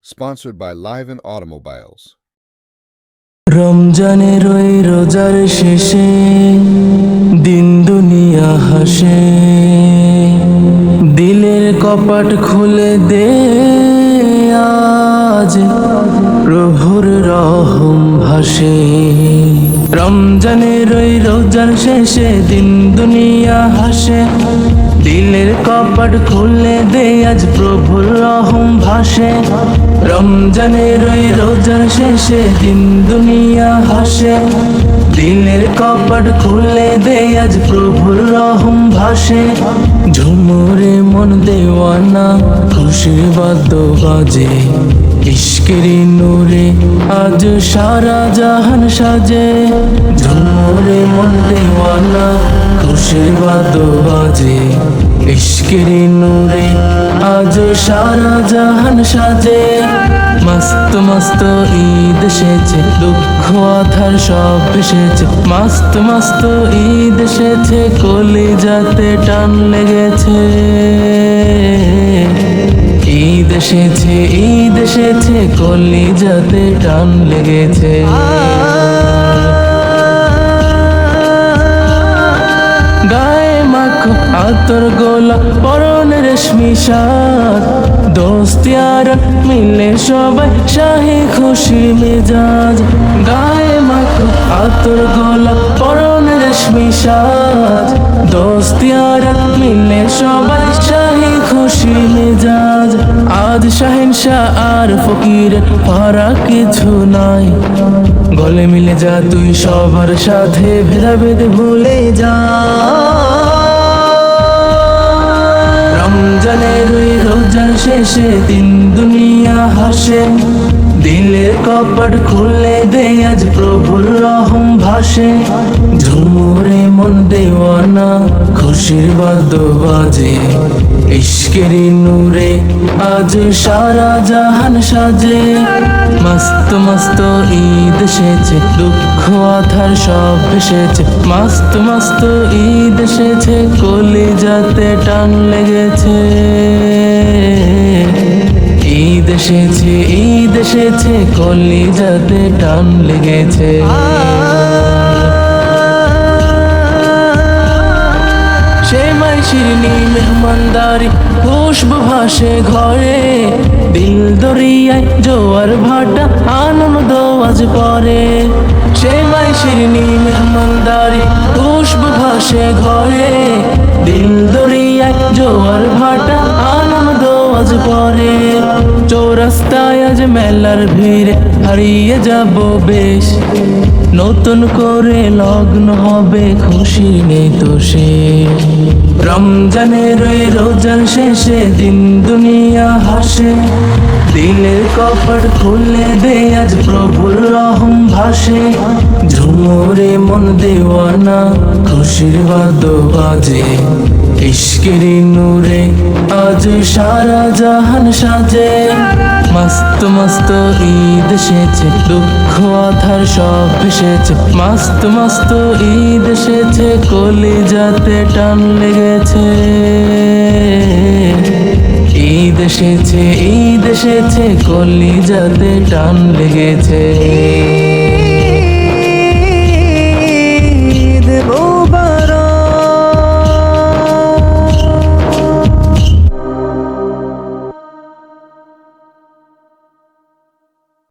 Sponsored by Liven Automobiles. রমজানের ওই রোজার শেষে দিন দুনিয়া হাসে, দিলের কপাট খুলে দে আজ প্রভুর রহম ভাসে। রমজানের ওই রোজার শেষে দিন দুনিয়া হাসে, দিলের কপাট খুলে দে আজ প্রভুর রহম ভাসে। রমজানের ওই রোজার শেষে দিন দুনিয়া হাসে, দিলের কপাট খুলে দে আজ প্রভুর রহম ভাসে। ঝুমুরে মন দেওয়ানা খুশির বাদ্য বাজে, ইশকেরি নূরে আজ সারা জাহান সাজে। ঝুমুরে মন দেওয়ানা খুশির বাদ্য বাজে, ইশকেরি নূরে আজ সারা জাহান সাজে। মস্ত মস্ত ঈদ এসেছে, দুঃখ আধার সব এসেছে। মস্ত মস্ত ঈদ এসেছে, কলিজাতে টান লেগেছে। ঈদ এসেছে, ঈদ এসেছে, কলিজাতে টান লেগেছে। গায়ে মাখো আতর গোলা, পরনে রেশমি শাল, দোস্তি আর মিলে সবাই শাহি খুশি মেজাজ। গায়ে মাখো আতর গোলা, পরনে রেশমি শাল, দোস্তি আর মিলে সবাই শাহি খুশি মেজাজ। আজ শাহিনশাহ আর ফকির ফারাক কিছু নাই, গলে মিলে যা তুই সবার সাথে, ভেদাভেদ ভুলে যা। রমজানের ওই রোজার শেষে দিন দুনিয়া হাসে, দিলের কপাট খুলে দে আজ প্রভুর রহম ভাসে। ঝুমুরে মন দেওয়ানা খুশির বাদ্য বাজে, ইশকেরি নূরে আজ সারা জাহান সাজে। মস্ত মস্ত ঈদ এসেছে, দুঃখ আধার সব এসেছে। মস্ত মস্ত ঈদ এসেছে, কলিজাতে টান লেগেছে। ঈদ এসেছে, ঈদ এসেছে, কলিজাতে টান লেগেছে। সেমাই শিরনি মেহমানদারি খুশবু ভাসে ঘরে, দিল দরিয়ায় জোয়ার ভাটা আনন্দ আজ পরে। সেমাই শিরনি মেহমানদারি খুশবু ভাসে ঘরে, দিল দরিয়ায় জোয়ার ভাটা আনন্দ আজ পরে। চৌরাস্তায় আজ মেলার ভিড়ে হারিয়ে যাব বেশ, নতুন করে লগ্ন হবে খুশি নেই তো শেষ। রমজানের ওই রোজার শেষে দিন দুনিয়া হাসে, দিলের কপাট খুলে দে আজ প্রভুর রহম ভাসে। ঝুমুরে মন দেওয়ানা খুশির বাদ্য বাজে, ইশকেরি নূরে আজ সারা জাহান সাজে। মস্ত মস্ত ঈদ এসেছে, দুঃখ আধার সব এসেছে। মস্ত মস্ত ঈদ এসেছে, কলিজাতে টান লেগেছে। ঈদ এসেছে, ঈদ এসেছে, কলিজাতে টান লেগেছে।